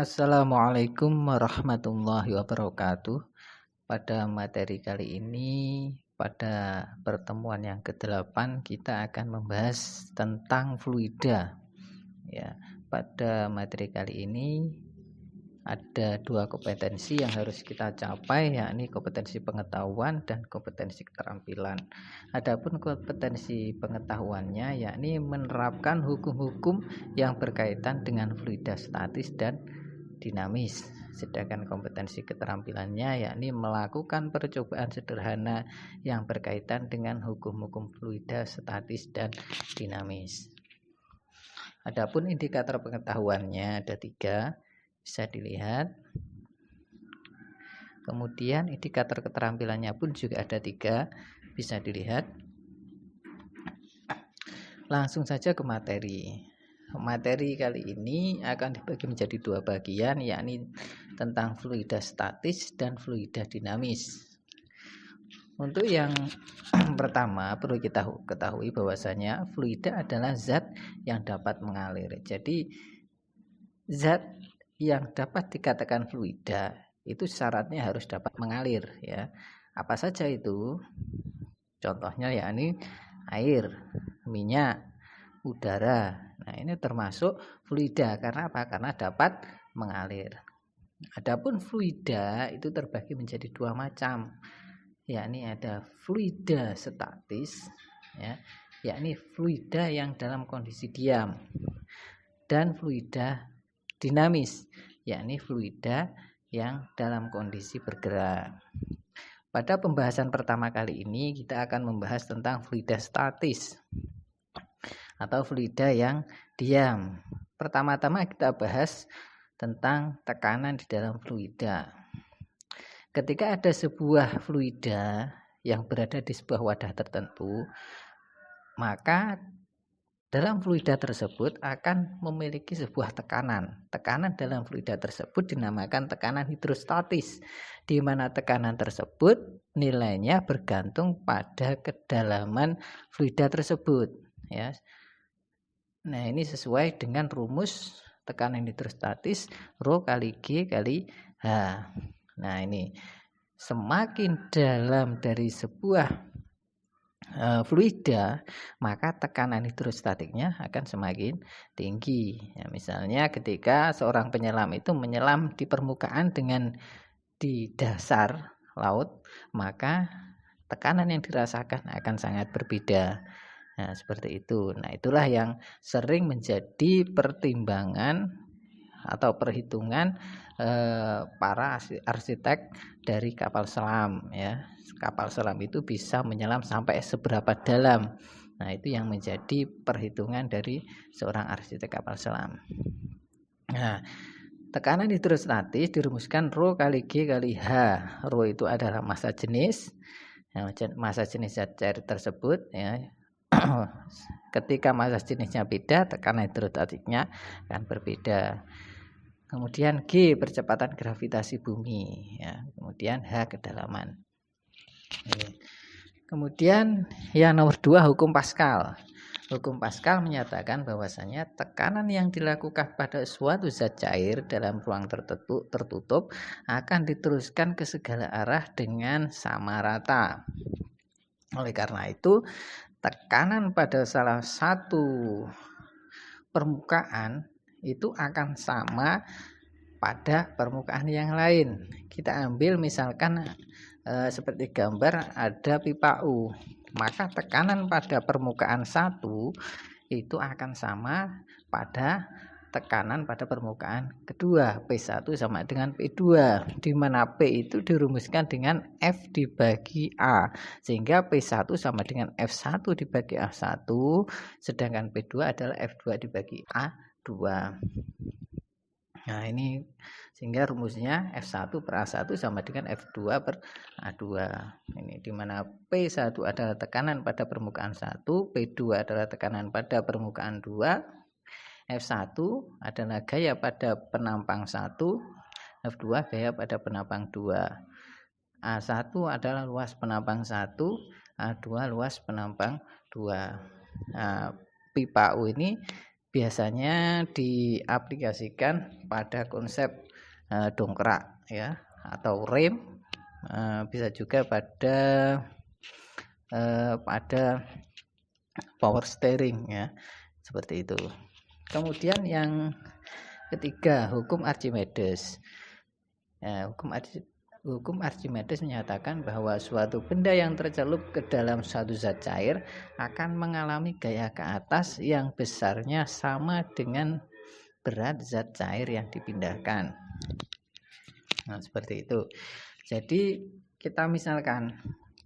Assalamualaikum warahmatullahi wabarakatuh. Pada materi kali ini, pada pertemuan yang ke-8 kita akan membahas tentang fluida. Ya, pada materi kali ini ada dua kompetensi yang harus kita capai, yakni kompetensi pengetahuan dan kompetensi keterampilan. Adapun kompetensi pengetahuannya yakni menerapkan hukum-hukum yang berkaitan dengan fluida statis dan dinamis. Sedangkan kompetensi keterampilannya yakni melakukan percobaan sederhana yang berkaitan dengan hukum-hukum fluida statis dan dinamis. Adapun indikator pengetahuannya ada 3, bisa dilihat. Kemudian indikator keterampilannya pun juga ada 3, bisa dilihat. Langsung saja ke materi. Materi kali ini akan dibagi menjadi 2 bagian, yakni tentang fluida statis dan fluida dinamis. Untuk yang pertama perlu kita ketahui bahwasanya fluida adalah zat yang dapat mengalir. Jadi zat yang dapat dikatakan fluida itu syaratnya harus dapat mengalir, ya. Apa saja itu? Contohnya yakni air, minyak, udara. Nah, ini termasuk fluida karena apa? Karena dapat mengalir. Adapun fluida itu terbagi menjadi 2 macam, yakni ada fluida statis, ya, yakni fluida yang dalam kondisi diam, dan fluida dinamis, yakni fluida yang dalam kondisi bergerak. Pada pembahasan pertama kali ini kita akan membahas tentang fluida statis atau fluida yang diam. Pertama-tama kita bahas tentang tekanan di dalam fluida. Ketika ada sebuah fluida yang berada di sebuah wadah tertentu, maka dalam fluida tersebut akan memiliki sebuah tekanan. Tekanan dalam fluida tersebut dinamakan tekanan hidrostatis, di mana tekanan tersebut nilainya bergantung pada kedalaman fluida tersebut, ya. Nah, ini sesuai dengan rumus tekanan hidrostatis Rho kali G kali H. Nah, ini semakin dalam dari sebuah fluida, maka tekanan hidrostatiknya akan semakin tinggi. Ya, misalnya ketika seorang penyelam itu menyelam di permukaan dengan di dasar laut, maka tekanan yang dirasakan akan sangat berbeda. Nah, seperti itu. Nah, itulah yang sering menjadi pertimbangan atau perhitungan para arsitek dari kapal selam, ya. Kapal selam itu bisa menyelam sampai seberapa dalam. Nah, itu yang menjadi perhitungan dari seorang arsitek kapal selam. Nah, tekanan hidrostatis dirumuskan Rho kali G kali H. Rho itu adalah massa jenis, ya, massa jenis zat cair tersebut, ya. Ketika massa jenisnya beda, tekanan hidrostatiknya akan berbeda. Kemudian G percepatan gravitasi bumi, ya. Kemudian H kedalaman. Kemudian yang nomor 2 hukum Pascal. Hukum Pascal menyatakan bahwasanya tekanan yang dilakukan pada suatu zat cair dalam ruang tertutup akan diteruskan ke segala arah dengan sama rata. Oleh karena itu, tekanan pada salah satu permukaan itu akan sama pada permukaan yang lain. Kita ambil misalkan seperti gambar ada pipa U, maka tekanan pada permukaan 1 itu akan sama pada tekanan pada permukaan kedua. P1 sama dengan P2, di mana P itu dirumuskan dengan F dibagi A, sehingga P1 sama dengan F1 dibagi A1, sedangkan P2 adalah F2 dibagi A2. Nah, ini sehingga rumusnya F1 per A1 sama dengan F2 per A2. Ini di mana P1 adalah tekanan pada permukaan 1, P2 adalah tekanan pada permukaan 2, F1 adalah gaya pada penampang 1, F2 gaya pada penampang 2. A1 adalah luas penampang 1, A2 luas penampang 2. Nah, pipa U ini biasanya diaplikasikan pada konsep dongkrak ya, atau rem, bisa juga pada power steering ya, seperti itu. Kemudian yang ketiga, hukum Archimedes. Hukum Archimedes menyatakan bahwa suatu benda yang tercelup ke dalam suatu zat cair akan mengalami gaya ke atas yang besarnya sama dengan berat zat cair yang dipindahkan. Nah, seperti itu. Jadi kita misalkan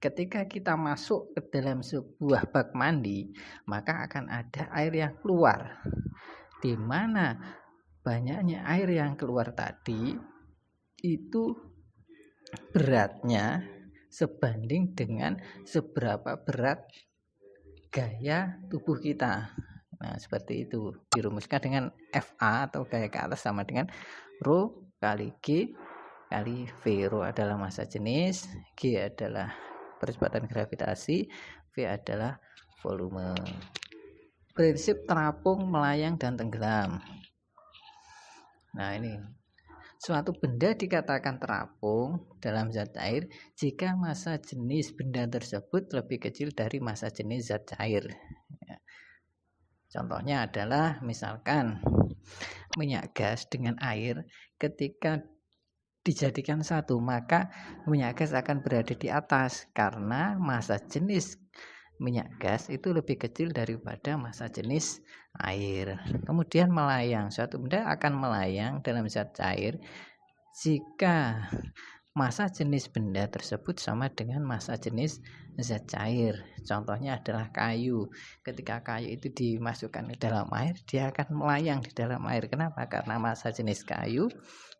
ketika kita masuk ke dalam sebuah bak mandi, maka akan ada air yang keluar. Di mana banyaknya air yang keluar tadi itu beratnya sebanding dengan seberapa berat gaya tubuh kita. Nah, seperti itu dirumuskan dengan FA atau gaya ke atas sama dengan Rho kali G kali V. Rho adalah massa jenis, G adalah percepatan gravitasi, V adalah volume. Prinsip terapung, melayang, dan tenggelam. Nah, ini suatu benda dikatakan terapung dalam zat cair jika massa jenis benda tersebut lebih kecil dari massa jenis zat cair. Contohnya adalah misalkan minyak gas dengan air, ketika dijadikan satu maka minyak gas akan berada di atas karena massa jenis minyak gas itu lebih kecil daripada massa jenis air. Kemudian melayang, suatu benda akan melayang dalam zat cair jika massa jenis benda tersebut sama dengan massa jenis zat cair. Contohnya adalah kayu. Ketika kayu itu dimasukkan ke dalam air, dia akan melayang di dalam air. Kenapa? Karena massa jenis kayu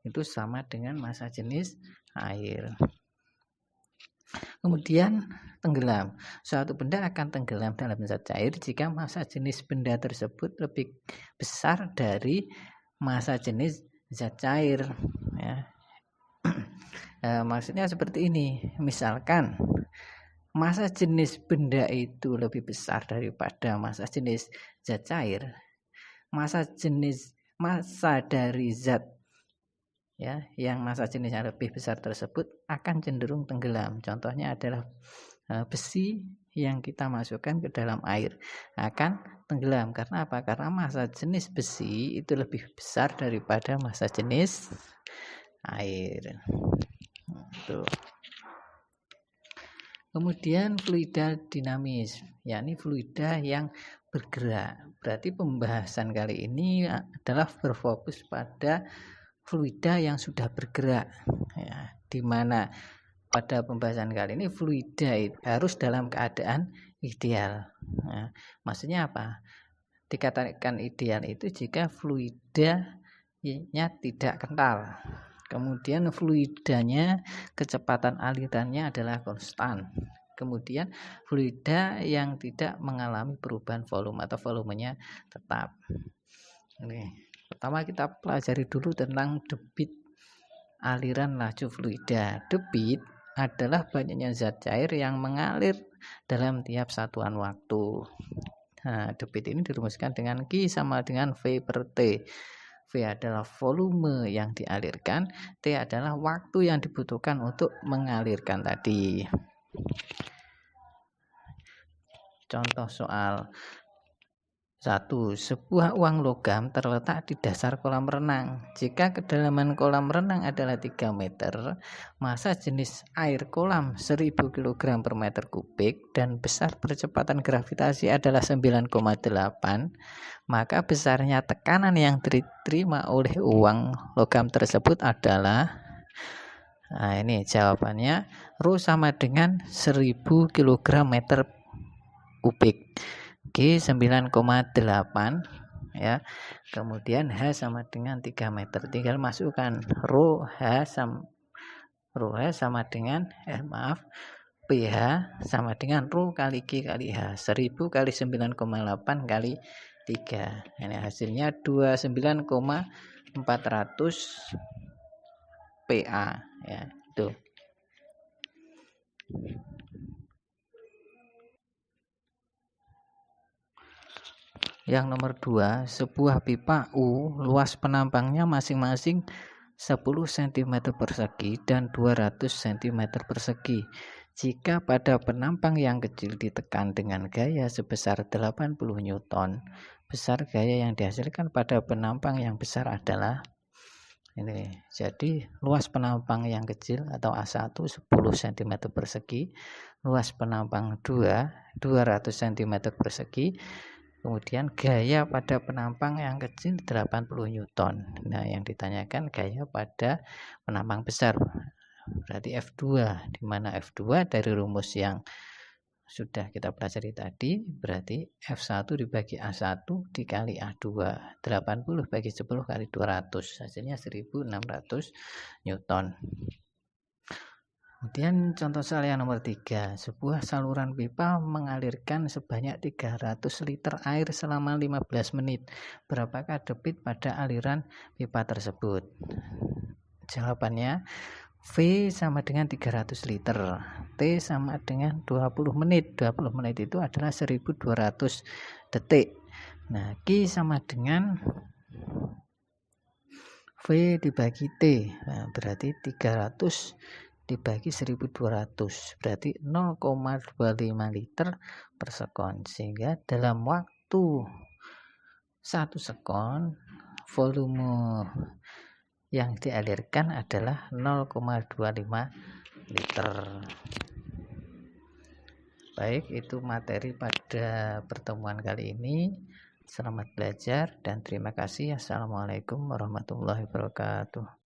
itu sama dengan massa jenis air. Kemudian tenggelam. Suatu benda akan tenggelam dalam zat cair jika massa jenis benda tersebut lebih besar dari massa jenis zat cair ya. Maksudnya seperti ini. Misalkan massa jenis benda itu lebih besar daripada massa jenis zat cair, massa dari zat ya yang massa jenisnya lebih besar tersebut akan cenderung tenggelam. Contohnya adalah besi yang kita masukkan ke dalam air akan tenggelam. Karena apa? Karena massa jenis besi itu lebih besar daripada massa jenis air. Tuh. Kemudian fluida dinamis, yakni fluida yang bergerak. Berarti pembahasan kali ini adalah berfokus pada fluida yang sudah bergerak ya, di mana pada pembahasan kali ini fluida harus dalam keadaan ideal. Nah, maksudnya apa? Dikatakan ideal itu jika fluidanya tidak kental, kemudian fluidanya kecepatan alirannya adalah konstan, kemudian fluida yang tidak mengalami perubahan volume atau volumenya tetap. Ini pertama kita pelajari dulu tentang debit aliran laju fluida. Debit adalah banyaknya zat cair yang mengalir dalam tiap satuan waktu. Nah, debit ini dirumuskan dengan Q sama dengan V per T. V adalah volume yang dialirkan, T adalah waktu yang dibutuhkan untuk mengalirkan tadi. Contoh soal 1. Sebuah uang logam terletak di dasar kolam renang. Jika kedalaman kolam renang adalah 3 meter, massa jenis air kolam 1000 kg per meter kubik dan besar percepatan gravitasi adalah 9,8, maka besarnya tekanan yang diterima oleh uang logam tersebut adalah, nah ini jawabannya, Rho sama dengan 1000 kg meter kubik. G 9,8 ya. Kemudian H sama dengan 3 meter. Tinggal masukkan Rho H sama dengan pH sama dengan Rho kali G kali H. 1000 kali 9,8 kali 3. Ini hasilnya 29,400 PA ya, itu. Yang nomor 2, sebuah pipa U luas penampangnya masing-masing 10 cm persegi dan 200 cm persegi. Jika pada penampang yang kecil ditekan dengan gaya sebesar 80 Newton, besar gaya yang dihasilkan pada penampang yang besar adalah ini. Jadi luas penampang yang kecil atau A1 10 cm persegi, luas penampang 2 200 cm persegi. Kemudian gaya pada penampang yang kecil 80 Newton. Nah, yang ditanyakan gaya pada penampang besar. Berarti F2, di mana F2 dari rumus yang sudah kita pelajari tadi, berarti F1 dibagi A1 dikali A2. 80 bagi 10 kali 200, hasilnya 1600 Newton. Kemudian contoh soal yang nomor 3, sebuah saluran pipa mengalirkan sebanyak 300 liter air selama 15 menit. Berapakah debit pada aliran pipa tersebut? Jawabannya V sama dengan 300 liter, T sama dengan 20 menit. 20 menit itu adalah 1200 detik. Nah, Q sama dengan V dibagi T. Nah, berarti 300 dibagi 1200 berarti 0,25 liter per sekon, sehingga dalam waktu 1 sekon volume yang dialirkan adalah 0,25 liter. Baik, itu materi pada pertemuan kali ini. Selamat belajar dan terima kasih. Assalamualaikum warahmatullahi wabarakatuh.